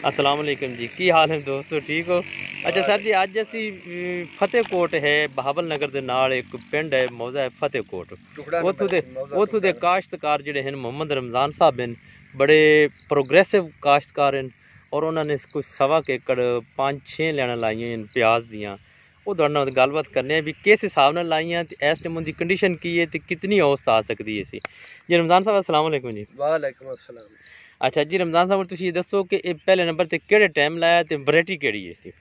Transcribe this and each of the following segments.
अस्सलाम वालेकुम जी, की हाल है दोस्तों, ठीक हो? अच्छा सर जी, अज असी फतेहकोट है बहावल नगर के नाल एक पिंड है, मौजा है फतेहकोट। उत्थों दे काश्तकार जिहड़े हैं मोहम्मद रमज़ान साहब हैं, बड़े प्रोग्रेसिव काश्तकार हैं और उन्होंने कोई सवा के एकड़ 5-6 लैना लाइयां हैं प्याज दियाँ। वो तुहाडे नाल गलबात करने भी किस हिसाब नाल लाइयां ते इस टाइम उनकी कंडीशन की है ते कितनी औसत आ सकती है सी जी। रमज़ान साहब अस्सलाम वालेकुम जी। वालेकुम अस्सलाम। अच्छा जी, रमज़ान साहब तुसीं दसो कि ये पहले नंबर ते केड़े टाइम लाया ते वैरायटी केड़ी है इसकी?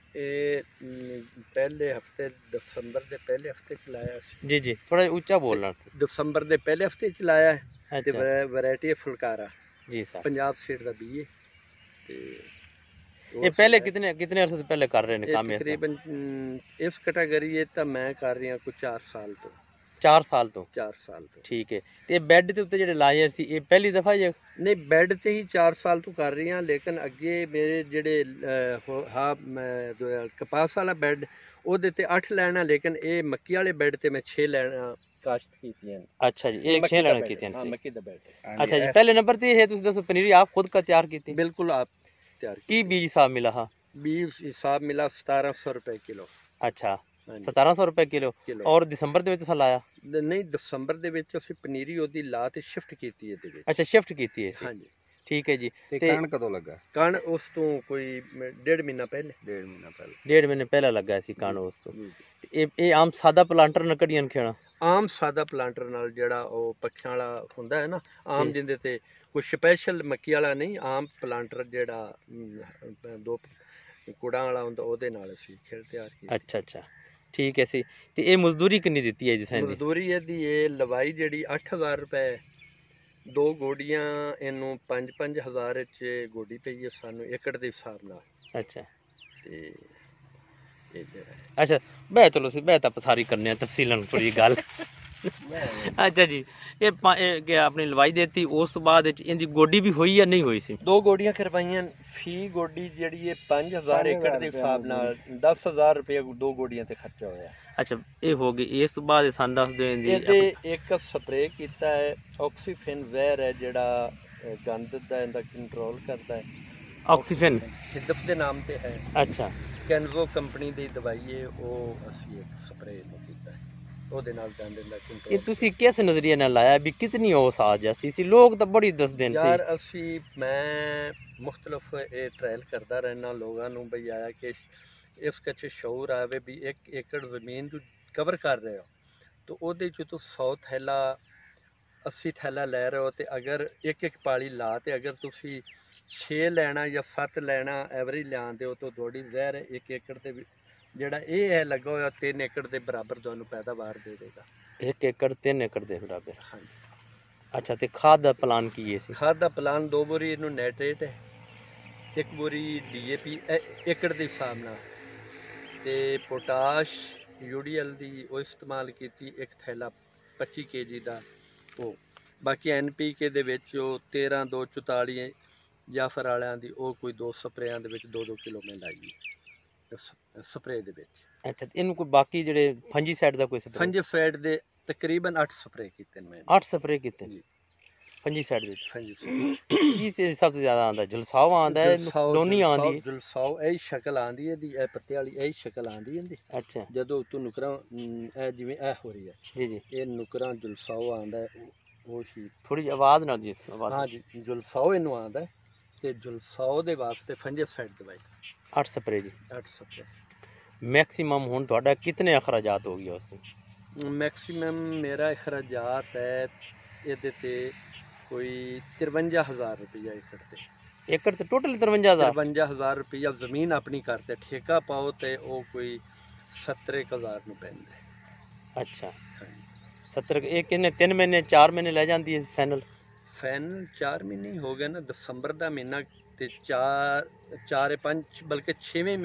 पहले हफ्ते दिसंबर के पहले हफ्ते च लाया जी जी, थोड़ा ऊंचा बोलना। दिसंबर के पहले हफ्ते च लाया है ते अच्छा वैरायटी है फुलकारा जी सर। पंजाब सीड का बीए ते ये पहले कितने कितने अरसे से पहले कर रहे हैं काम? तकरीबन इस कैटेगरी तो मैं कर रही हूँ कुछ 4 साल तो। 4 साल तो? 4 साल तो ठीक है। ते बेड के उत्ते जेडे लाए सी ये पहली दफा ये? नहीं, बेड ते ही 4 साल तो कर रही हूँ, लेकिन अगे मेरे जेडे हाँ कपास वाला बेड ओहदे ते 8 लैना, लेकिन ये मक्की वाले बेड ते मैं 6 लैना काश्त कीतियां। अच्छा जी, एक 6 लैना कीतियां सी। मक्की दा बेड। अच्छा जी, पहले नंबर ते है तुसी दसो पनीरी आप खुद का तैयार की? बिल्कुल आप तैयार की। बीज साहब मिला? हाँ, बीज हिसाब मिला 1700 रुपए किलो। अच्छा 1700 रुपए किलो। और दिसंबर ਦੇ ਵਿੱਚ ਤੁਸੀਂ ਲਾਇਆ? ਨਹੀਂ, ਦਸੰਬਰ ਦੇ ਵਿੱਚ ਅਸੀਂ ਪਨੀਰੀ ਉਹਦੀ ਲਾ ਤੇ ਸ਼ਿਫਟ ਕੀਤੀ ਇਹਦੇ ਵਿੱਚ। ਅੱਛਾ, ਸ਼ਿਫਟ ਕੀਤੀ ਹੈ ਸੀ। ਹਾਂਜੀ ਠੀਕ ਹੈ ਜੀ। ਤੇ ਕਣ ਕਦੋਂ ਲੱਗਾ? ਕਣ ਉਸ ਤੋਂ ਕੋਈ 1.5 ਮਹੀਨਾ ਪਹਿਲੇ। 1.5 ਮਹੀਨੇ ਪਹਿਲਾਂ ਲੱਗਾ ਸੀ ਕਣ ਉਸ ਤੋਂ। ਇਹ ਆਮ ਸਾਦਾ ਪਲਾਂਟਰ ਨਾਲ ਕੜੀਆਂ ਖੇਣਾ? ਆਮ ਸਾਦਾ ਪਲਾਂਟਰ ਨਾਲ ਜਿਹੜਾ ਉਹ ਪੱਖਿਆਂ ਵਾਲਾ ਹੁੰਦਾ ਹੈ ਨਾ, ਆਮ ਜਿੰਦੇ ਤੇ ਕੋਈ ਸਪੈਸ਼ਲ ਮੱਕੀ ਵਾਲਾ ਨਹੀਂ, ਆਮ ਪਲਾਂਟਰ ਜਿਹੜਾ 2 ਕੁੜਾਂ ਵਾਲਾ ਹੁੰਦਾ ਉਹਦੇ ਨਾਲ ਅਸੀਂ ਖੇਡ ਤਿਆਰ ਕੀਤੀ। ਅੱਛਾ ਅੱਛਾ, ठीक है सी। ते ये मजदूरी कितनी दी है जी? मजदूरी ਇਹਦੀ ਇਹ ਲਵਾਈ ਜਿਹੜੀ 8000 ਰੁਪਏ, 2 ਗੋਡੀਆਂ ਇਹਨੂੰ 5-5000 ਚ ਗੋਡੀ ਪਈ ਹੈ ਸਾਨੂੰ ਏਕੜ ਦੇ ਹਿਸਾਬ ਨਾਲ। ਅੱਛਾ ਤੇ ਇਹ ਜਿਹੜਾ अच्छा मैं चलो सी मैं ਤਾਂ ਸਾਰੀ ਕਰਨੇ ਆ ਤਫਸੀਲਾਂ ਥੋੜੀ ਗੱਲ। अच्छा जी, ये अपनी लवाई देती उस तो बाद इनकी गोडी भी हुई या नहीं हुई सी? 2 ਗੋਡੀਆਂ ਕਰਵਾਈਆਂ। फी गोडी ਜਿਹੜੀ 5000 ਏਕੜ ਦੇ ਹਿਸਾਬ ਨਾਲ 10000 ਰੁਪਏ 2 ਗੋਡੀਆਂ ਤੇ ਖਰਚਾ ਹੋਇਆ। ਅੱਛਾ, ਇਹ ਹੋ ਗਈ। ਇਸ ਤੋਂ ਬਾਅਦ ਸਾਨੂੰ ਦੱਸ ਦਿਓ ਇਹਦੇ ਇੱਕ ਸਪਰੇਅ ਕੀਤਾ ਹੈ ਆਕਸੀਫਿਨ ਜ਼ਹਿਰ ਹੈ ਜਿਹੜਾ ਗੰਦ ਦਾ ਇਹਦਾ ਕੰਟਰੋਲ ਕਰਦਾ ਹੈ। ਆਕਸੀਫਿਨ ਸਿੱਧਫ ਦੇ ਨਾਮ ਤੇ ਹੈ। ਅੱਛਾ, ਕੈਨਜ਼ੋ ਕੰਪਨੀ ਦੀ ਦਵਾਈ ਹੈ, ਉਹ ਅਸੀਂ ਇੱਕ ਸਪਰੇਅ ਨੂੰ ਕੀਤਾ ਹੈ, ਉਹਦੇ ਨਾਲ ਗੰਦ ਦਾ ਕੰਟਰੋਲ। ਇਹ ਤੁਸੀਂ ਕਿਸ ਨਜ਼ਰੀਏ ਨਾਲ ਲਾਇਆ ਵੀ ਕਿਤਨੀ ਔਸ ਆ ਜਾਂਦੀ ਸੀ? ਲੋਕ ਤਾਂ ਬੜੀ ਦੱਸਦੇ ਨੇ ਯਾਰ ਅਸੀਂ ਮੈਂ ਮੁxtਲਫ ਇਹ ਟ੍ਰਾਇਲ ਕਰਦਾ ਰਹਿਣਾ ਲੋਕਾਂ ਨੂੰ ਬਈ ਆਇਆ ਕਿ ਇਸ ਕੱਚ ਸ਼ਊਰ ਆਵੇ ਵੀ 1 ਏਕੜ ਜ਼ਮੀਨ ਨੂੰ ਕਵਰ ਕਰ ਰਹੇ ਹੋ ਤਾਂ ਉਹਦੇ ਚ ਤੋਂ 100 ਥੈਲਾ 80 ਥੈਲਾ ਲੈ ਰਹੇ ਹੋ ਤੇ ਅਗਰ ਇੱਕ ਪਾਲੀ ਲਾ ਤੇ ਅਗਰ ਤੁਸੀਂ 6 ਲੈਣਾ ਜਾਂ 7 ਲੈਣਾ ਐਵਰੇਜ ਲਿਆਉਂਦੇ ਹੋ ਤਾਂ ਤੁਹਾਡੀ ਜ਼ਹਿਰ 1 ਏਕੜ ਤੇ ਜਿਹੜਾ ਇਹ ਹੈ ਲੱਗਾ ਹੋਇਆ 3 ਏਕੜ ਦੇ ਬਰਾਬਰ ਤੁਹਾਨੂੰ ਪੈਦਾਵਾਰ ਦੇ ਦੇਗਾ। 1 ਏਕੜ 3 ਏਕੜ ਦੇ ਬਰਾਬਰ? ਹਾਂਜੀ। अच्छा, तो खाद का प्लान की है? खाद का प्लान 2 बोरी इनू नाइट्रेट है, 1 बोरी DAP एकड़ के हिसाब नाल ते पोटाश यूडीएल दी वो इस्तेमाल की, 1 थैला 25 kg का वो। बाकी NPK दे विच 13-2-44 जाफर वालियां दी वो कोई 2 स्प्रेयां दे विच 2-2 किलो में लाई स्प्रे दे विच। अच्छा, इनू कोई बाकी जेडे फंजीसाइड दा कोई फंजीसाइड दे तकरीबन 8 स्प्रे कीते मैं। 8 स्प्रे कीते फंजीसाइड की सबसे ज्यादा आंदा? जलसाव आंदा है, लोनी आंदी है? जलसाव यही शक्ल आंदी है दी, ए पत्ते वाली यही शक्ल आंदी है दी। अच्छा, जदों तू नुकरा ए जिवें ए हो रही है जी जी, ये नुकरा जलसाव आंदा है वो ही थोड़ी आवाज ना जी। हां जी, जलसाव इनू आंदा है ते जलसाव दे वास्ते फंजीसाइड दवाई 8 स्प्रे जी। 8 स्प्रे मैक्सिमम हुन ਤੁਹਾਡਾ कितने अखराजात हो गया उससे? मैक्सिमम मेरा अखराजात है ਇਹਦੇ ਤੇ कोई 53000 रुपया एकड़ ते। एकड़ ते टोटल 53000 रुपया जमीन अपनी करते, ठेका पाओ ते वो कोई 70,000 नु पैंदा है। अच्छा, 70 एक किन्ने 3 महीने 4 महीने ले जाती है फाइनल? 4 महीने ही हो गए ना, दिसंबर का महीना ते 4-5 बल्कि 6वें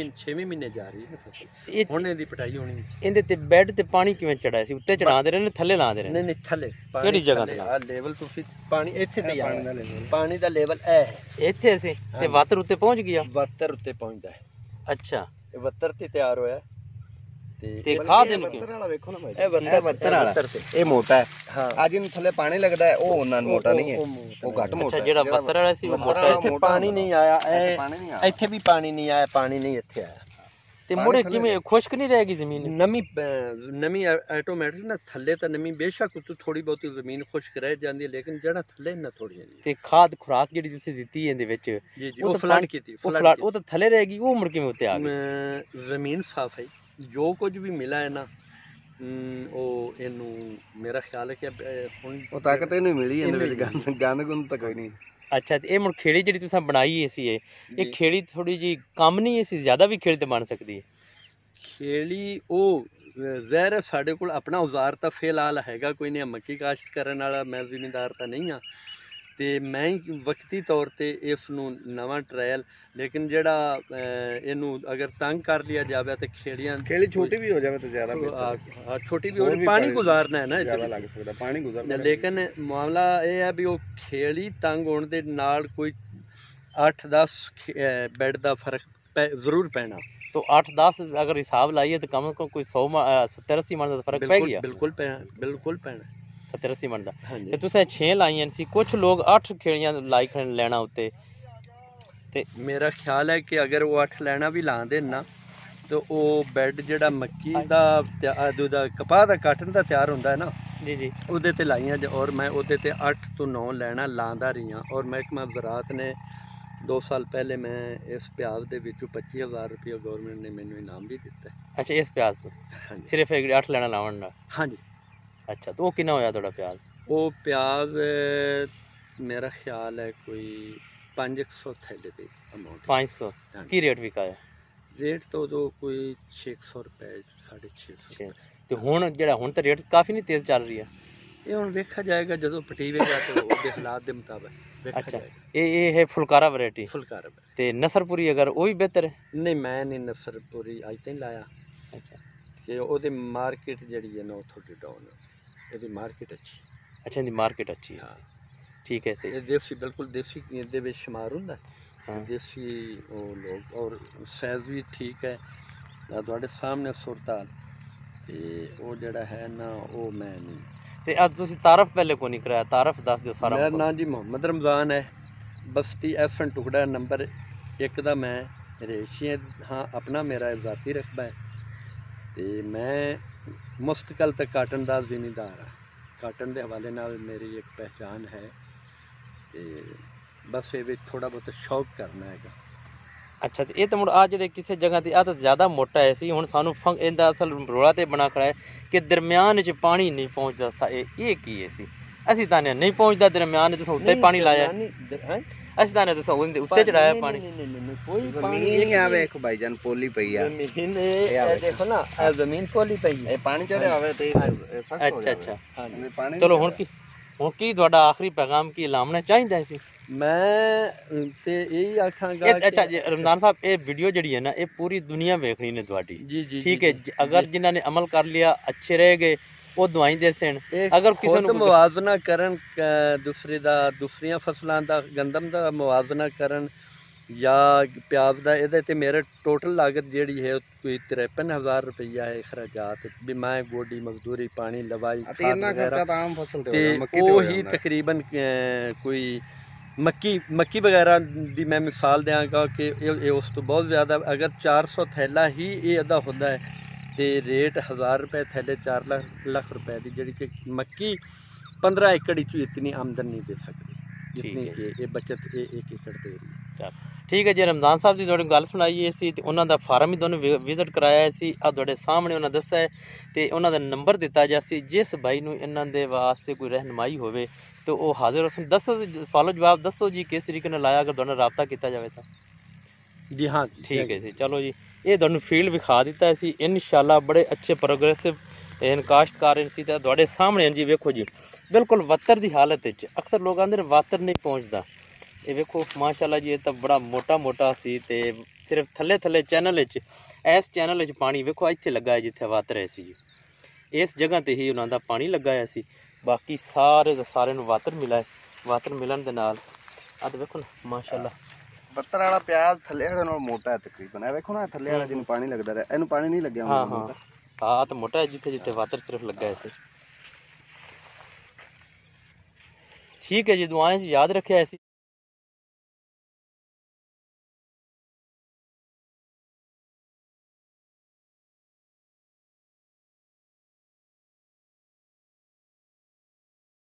महीने जा रही है फसल। हुण इहदी पटाई होनी। इहदे ते बेड ते पानी किवें चढ़ाया सी? उत्ते चढ़ांदे रहने थल्ले लांदे रहने? नहीं थल्ले। केड़ी जगह ते? आ लेवल तुसी पानी इत्थे ते पानी दा लेवल ए इत्थे सी ते वातर उत्ते पहुंच गया? वातर उत्ते पहुंचदा है। अच्छा, वातर ते तैयार होया ਤੇ ਖਾਦ ਇਹਨੂੰ ਬੱਤਰ ਵਾਲਾ ਵੇਖੋ ਨਾ ਭਾਈ, ਇਹ ਬੱਤਰ ਵਾਲਾ ਇਹ ਮੋਟਾ ਹੈ। ਹਾਂ ਅੱਜ ਇਹਨੂੰ ਥੱਲੇ ਪਾਣੀ ਲੱਗਦਾ ਹੈ, ਉਹ ਉਹਨਾਂ ਮੋਟਾ ਨਹੀਂ ਹੈ, ਉਹ ਘੱਟ ਮੋਟਾ ਅੱਛਾ ਹੈ। ਜਿਹੜਾ ਬੱਤਰ ਵਾਲਾ ਸੀ ਉਹ ਮੋਟਾ ਹੈ। ਇੱਥੇ ਪਾਣੀ ਨਹੀਂ ਆਇਆ, ਪਾਣੀ ਨਹੀਂ ਇਹ ਇੱਥੇ ਵੀ ਪਾਣੀ ਨਹੀਂ ਆਇਆ, ਪਾਣੀ ਨਹੀਂ ਇੱਥੇ ਆਇਆ। ਤੇ ਮੁੜੇ ਕਿਵੇਂ ਖੁਸ਼ਕ ਨਹੀਂ ਰਹੇਗੀ ਜ਼ਮੀਨ? ਨਮੀ ਆਟੋਮੈਟਿਕ ਨਾ ਥੱਲੇ ਤਾਂ ਨਮੀ ਬੇਸ਼ੱਕ ਉੱਤੋਂ ਥੋੜੀ ਬਹੁਤੀ ਜ਼ਮੀਨ ਖੁਸ਼ਕ ਰਹਿ ਜਾਂਦੀ ਹੈ, ਲੇਕਿਨ ਜਿਹੜਾ ਥੱਲੇ ਨਾ ਥੋੜੀ ਜੀ। ਤੇ ਖਾਦ ਖੁਰਾਕ ਜਿਹੜੀ ਤੁਸੀਂ ਦਿੱਤੀ ਇਹਦੇ ਵਿੱਚ ਜੀ ਉਹ ਫਲੱਡ ਕੀਤੀ, ਉਹ ਤਾਂ ਥੱਲੇ ਰਹੇਗੀ, ਉਹ ਮੁੜ ਕਿਵੇਂ ਉੱਤੇ ਆ ਗਈ? ਜ਼ਮੀਨ ਸਾਫ ਹੈ, ਜੋ ਕੁਝ ਵੀ ਮਿਲਾ ਹੈ ਨਾ ਉਹ ਇਹਨੂੰ ਮੇਰਾ ਖਿਆਲ ਹੈ ਕਿ ਹੁਣ ਉਹ ਤਾਕਤ ਇਹਨੂੰ ਮਿਲੀ ਇਹਦੇ ਵਿੱਚ, ਗੰਦ ਗੁੰਦ ਤਾਂ ਕੋਈ ਨਹੀਂ। ਅੱਛਾ ਤੇ ਇਹ ਮੁੜ ਖੇੜੀ ਜਿਹੜੀ ਤੁਸੀਂ ਬਣਾਈ ਸੀ ਇਹ ਖੇੜੀ ਥੋੜੀ ਜੀ ਕੰਮ ਨਹੀਂ ਸੀ, ਜ਼ਿਆਦਾ ਵੀ ਖੇੜੀ ਤੇ ਬਣ ਸਕਦੀ ਹੈ? ਖੇੜੀ ਉਹ ਜ਼ਹਿਰ ਸਾਡੇ ਕੋਲ ਆਪਣਾ ਔਜ਼ਾਰ ਤਾਂ ਫਿਲਹਾਲ ਹੈਗਾ ਕੋਈ ਨਹੀਂ, ਮੱਕੀ ਕਾਸ਼ਤ ਕਰਨ ਵਾਲਾ ਮੈਂ ਜ਼ਿਮੀਂਦਾਰ ਤਾਂ ਨਹੀਂ ਹਾਂ, ਤੇ ਮੈਂ ਵਕਤੀ ਤੌਰ ਤੇ ਇਸ ਨੂੰ ਨਵਾਂ ਟਰਾਇਲ, ਲੇਕਿਨ ਜਿਹੜਾ ਇਹਨੂੰ ਅਗਰ ਤੰਗ ਕਰ ਲਿਆ ਜਾਵੇ ਤੇ ਖੇੜੀ ਛੋਟੀ ਵੀ ਹੋ ਜਾਵੇ ਤਾਂ ਜ਼ਿਆਦਾ ਛੋਟੀ ਵੀ ਹੋ, ਪਾਣੀ ਗੁਜ਼ਾਰਨਾ ਹੈ ਨਾ, ਜ਼ਿਆਦਾ ਲੱਗ ਸਕਦਾ ਪਾਣੀ ਗੁਜ਼ਾਰਨਾ। ਲੇਕਿਨ ਮਾਮਲਾ ਇਹ ਹੈ ਵੀ ਉਹ ਖੇੜੀ ਤੰਗ ਹੋਣ ਦੇ ਨਾਲ ਕੋਈ 8-10 ਬੈੱਡ ਦਾ ਫਰਕ ਜ਼ਰੂਰ ਪੈਣਾ। तो 8-10 अगर हिसाब लाइए तो कम से कम कोई 100-70-80 मन का फर्क पै गया। बिल्कुल पैना 70-80 मन का। ते तुसें 6 लाइयां सी, कुछ लोग 8 खेड़ियां लाई खड़े लेना उत्ते, ते मेरा ख्याल है कि अगर वो 8 लेना भी लांदे ना तो वो बैड जेड़ा मक्की दा दूधा कपाह दा काटन दा तैयार हुंदा है ना जी जी ਉਹਦੇ ਤੇ ਲਾਈਆਂ, और मैं ਉਹਦੇ ਤੇ 8 ਤੋਂ 9 ਲੈਣਾ ਲਾਂਦਾ ਰਹੀਆਂ, और महकमा ज़राअत ने 2 साल पहले मैं इस प्याज ਦੇ ਵਿੱਚੋਂ 25000 ਰੁਪਏ ਗਵਰਨਮੈਂਟ ਨੇ ਮੈਨੂੰ ਇਨਾਮ ਵੀ ਦਿੱਤਾ। अच्छा इस प्याज तो सिर्फ 8 लेना लावन ना? हाँ जी। अच्छा तो वो कितना होया थोड़ा प्याज? वो प्याज मेरा ख्याल है कोई 500 थैले दे अमाउंट। 500 की रेट विकाया? रेट तो कोई 600 रुपए 650। ਤੇ ਹੁਣ ਜਿਹੜਾ ਹੁਣ ਤਾਂ ਰੇਟ ਕਾਫੀ ਨਹੀਂ ਤੇਜ਼ ਚੱਲ ਰਹੀ ਹੈ। ਇਹ ਹੁਣ ਵੇਖਿਆ ਜਾਏਗਾ ਜਦੋਂ ਪਟੀਵੇਗਾ ਤੇ ਉਹਦੇ ਹਾਲਾਤ ਦੇ ਮੁਤਾਬਕ ਵੇਖਿਆ ਜਾਏਗਾ। ਇਹ ਹੈ ਫੁਲਕਾਰਾ ਵੈਰਾਈਟੀ? ਫੁਲਕਾਰਾ ਤੇ ਨਸਰਪੁਰੀ ਅਗਰ ਉਹ ਵੀ ਬਿਹਤਰ ਹੈ? ਨਹੀਂ ਮੈਂ ਨਹੀਂ ਨਸਰਪੁਰੀ ਅੱਜ ਤੱਕ ਲਾਇਆ। ਅੱਛਾ ਕਿ ਉਹਦੀ ਮਾਰਕੀਟ ਜਿਹੜੀ ਹੈ ਨਾ ਉਹ ਥੋੜੀ ਡਾਊਨ ਹੈ, ਇਹਦੀ ਮਾਰਕੀਟ ਅੱਛੀ। ਅੱਛਾ ਇਹਦੀ ਮਾਰਕੀਟ ਅੱਛੀ ਹੈ, ਠੀਕ ਹੈ। ਇਹ ਦੇਸੀ ਬਿਲਕੁਲ ਦੇਸੀ ਦੇ ਵਿੱਚ ਸ਼ੁਮਾਰ ਹੁੰਦਾ, ਦੇਸੀ ਉਹ ਲੋਕ, ਔਰ ਸਾਈਜ਼ ਵੀ ਠੀਕ ਹੈ ਤੁਹਾਡੇ ਸਾਹਮਣੇ ਸੁਰਤਾਲ। ਤੇ ਉਹ ਜਿਹੜਾ ਹੈ ਨਾ ਉਹ ਮੈਂ ਨਹੀਂ। ਤੇ ਅੱਜ ਤੁਸੀਂ ਤਾਰਫ ਪਹਿਲੇ ਕੋ ਨਹੀਂ ਕਰਾਇਆ? ਤਾਰਫ ਦੱਸ ਦਿਓ ਸਾਰਾ। ਮੇਰਾ ਨਾਮ ਜੀ ਮੁਹੰਮਦ ਰਮਜ਼ਾਨ ਹੈ, ਬਸਤੀ ਐਫਨ ਟੁਕੜਾ ਨੰਬਰ 1 ਦਾ ਮੈਂ ਰੇਸ਼ੀ ਹਾਂ। ਆਪਣਾ ਮੇਰਾ ਜ਼ਾਤੀ ਰਕਬਾ ਹੈ ਤੇ ਮੈਂ ਮੁਸਤਕਲ ਤੇ ਕਾਟਨ ਦਾ ਜ਼ਿਮੀਂਦਾਰ ਹਾਂ। ਕਾਟਨ ਦੇ ਹਵਾਲੇ ਨਾਲ ਮੇਰੀ ਇੱਕ ਪਹਿਚਾਨ ਹੈ ਤੇ ਬਸ ਇਹ ਵਿੱਚ ਥੋੜਾ ਬਹੁਤ ਸ਼ੌਕ ਕਰਨਾ ਹੈਗਾ। ਅੱਛਾ ਤੇ ਇਹ ਤਾਂ ਮੁੜ ਆ ਜਿਹੜੇ ਕਿਸੇ ਜਗ੍ਹਾ ਤੇ ਆ ਤਾਂ ਜ਼ਿਆਦਾ ਮੋਟਾ ਹੈ ਸੀ, ਹੁਣ ਸਾਨੂੰ ਇਹਦਾ ਅਸਲ ਰੋਲਾ ਤੇ ਬਣਾ ਖੜਾ ਹੈ ਕਿ ਦਰਮਿਆਨ 'ਚ ਪਾਣੀ ਨਹੀਂ ਪਹੁੰਚਦਾ। ਇਹ ਕੀ ਹੈ ਸੀ? ਅਸੀਂ ਤਾਂ ਨਹੀਂ ਪਹੁੰਚਦਾ ਦਰਮਿਆਨ 'ਚ, ਉੱਤੇ ਪਾਣੀ ਲਾਇਆ ਅਸੀਂ ਤਾਂ ਦੱਸੋ ਉਹਦੇ ਉੱਤੇ ਚੜਾਇਆ ਪਾਣੀ। ਕੋਈ ਪਾਣੀ ਨਹੀਂ ਆਵੇ। ਵੇਖੋ ਭਾਈਜਾਨ ਪੋਲੀ ਪਈ ਆ ਜ਼ਮੀਨ, ਇਹ ਦੇਖੋ ਨਾ ਇਹ ਜ਼ਮੀਨ ਪੋਲੀ ਪਈ ਹੈ, ਇਹ ਪਾਣੀ ਚੜਿਆ ਹੋਵੇ ਤੇ ਸਖਤ ਹੋ ਜਾਵੇ। ਅੱਛਾ ਚਲੋ ਹੁਣ ਕੀ ਤੁਹਾਡਾ ਆਖਰੀ ਪੈਗਾਮ ਕੀ ਲਾਉਣਾ ਚਾਹੀਦਾ ਸੀ? ਮੈਂ ਤੇ ਇਹੀ ਆਖਾਂਗਾ। ਅੱਛਾ ਜੀ ਰਮਜ਼ਾਨ ਸਾਹਿਬ, ਇਹ ਵੀਡੀਓ ਜਿਹੜੀ ਹੈ ਨਾ ਇਹ ਪੂਰੀ ਦੁਨੀਆ ਵੇਖਣੀ ਨੇ ਤੁਹਾਡੀ। ਜੀ ਜੀ ਠੀਕ ਹੈ। ਅਗਰ ਜਿਨ੍ਹਾਂ ਨੇ ਅਮਲ ਕਰ ਲਿਆ ਅੱਛੇ ਰਹਿ ਗਏ ਉਹ ਦਵਾਈ ਦੇ ਸਨ। ਅਗਰ ਕਿਸੇ ਨੂੰ ਮੁਆਵਜ਼ਾ ਕਰਨ ਦੂਸਰੀਆਂ ਫਸਲਾਂ ਦਾ, ਗੰਦਮ ਦਾ ਮੁਆਵਜ਼ਾ ਕਰਨ ਜਾਂ ਪਿਆਜ਼ ਦਾ, ਇਹਦੇ ਤੇ ਮੇਰੇ ਟੋਟਲ ਲਾਗਤ ਜਿਹੜੀ ਹੈ ਕੋਈ 53,000 ਰੁਪਈਆ ਹੈ ਅਖਰਾਜਾਤ ਵੀ ਮੈਂ ਗੋਡੀ ਮਜ਼ਦੂਰੀ ਪਾਣੀ ਲਵਾਈ ਤੇ ਇੰਨਾ ਖਰਚਾ ਤਾਂ ਆਮ ਫਸਲ ਤੇ ਹੋ ਜਾਂਦਾ। ਉਹੀ ਤਕਰੀਬਨ ਕੋਈ ਮੱਕੀ ਵਗੈਰਾ ਦੀ ਮੈਂ ਮਿਸਾਲ ਦਿਆਂਗਾ ਕਿ ਇਹ ਉਸ ਤੋਂ ਬਹੁਤ ਜ਼ਿਆਦਾ। ਅਗਰ 400 ਥੈਲਾ ਹੀ ਇਹ ਅਦਾ ਹੁੰਦਾ ਹੈ ਤੇ ਰੇਟ 1000 ਰੁਪਏ ਥੈਲੇ 4 ਲੱਖ ਰੁਪਏ ਦੀ, ਜਿਹੜੀ ਕਿ ਮੱਕੀ 15 ਏਕੜ ਵਿੱਚ ਇਤਨੀ ਆਮਦਨ ਨਹੀਂ ਦੇ ਸਕਦੀ ਜਿੰਨੀ ਕਿ ਇਹ ਬਚਤ 1 ਏਕੜ ਦੇ ਰਹੀ ਹੈ। ਠੀਕ ਹੈ ਜੀ। ਰਮਜ਼ਾਨ ਸਾਹਿਬ ਦੀ ਤੁਹਾਡੀ ਗੱਲ ਸੁਣਾਈ ਸੀ ਤੇ ਉਹਨਾਂ ਦਾ ਫਾਰਮ ਵੀ ਤੁਹਾਨੂੰ ਵਿਜ਼ਿਟ ਕਰਾਇਆ ਸੀ, ਆ ਤੁਹਾਡੇ ਸਾਹਮਣੇ ਉਹਨਾਂ ਦੱਸਿਆ ਹੈ ਤੇ ਉਹਨਾਂ ਦਾ ਨੰਬਰ ਦਿੱਤਾ ਜਾ ਸੀ। ਜਿਸ ਭਾਈ ਨੂੰ ਇਹਨਾਂ ਦੇ ਵਾਸਤੇ ਕੋਈ ਰਹਿਨਮਾਈ ਹੋਵੇ तो वो हाजिर हो। दसो सवालों जवाब दसो जी किस तरीके ने लाया, अगर तुहाडा राबता किया जाए तो। जी हाँ ठीक है जी। चलो जी ये तुहानू फील्ड विखा दिता है सी, इंशाअल्लाह बड़े अच्छे प्रोग्रेसिव काश्तकार सी ते तुहाडे सामने जी। वेखो जी बिल्कुल वत्तर की हालत विच, अक्सर लोग आंदे वातर नहीं पहुँचता। ये वेखो माशाअल्लाह जी, ये तो बड़ा मोटा सी ते सिर्फ थले चैनल विच, इस चैनल विच पानी वेखो इत्थे लगा है जिथे वातर है सी जी, इस जगह ते ही उन्हां दा पानी लगा है सी। बाकी सारे ਦੇ ਸਾਰੇ ਨੂੰ ਵਾਟਰ ਮਿਲਾ ਹੈ। ਵਾਟਰ ਮਿਲਣ ਦੇ ਨਾਲ ਆ ਤੇ ਵੇਖੋ ਨਾ ਮਾਸ਼ਾਅੱਲਾ ਬੱਤਰ ਵਾਲਾ ਪਿਆਜ਼ ਥੱਲੇ ਵਾਲੇ ਨਾਲੋਂ ਮੋਟਾ ਹੈ ਤਕਰੀਬਨ। ਇਹ ਵੇਖੋ ਨਾ ਥੱਲੇ ਵਾਲਾ ਜਿਹਨੂੰ ਪਾਣੀ ਲੱਗਦਾ ਰਿਹਾ, ਇਹਨੂੰ ਪਾਣੀ ਨਹੀਂ ਲੱਗਿਆ ਹੁੰਦਾ। हाँ तो मोटा है जिथे जिथे वातर सिर्फ लगा है ठीक है जी दुआएं याद रखे ऐसी।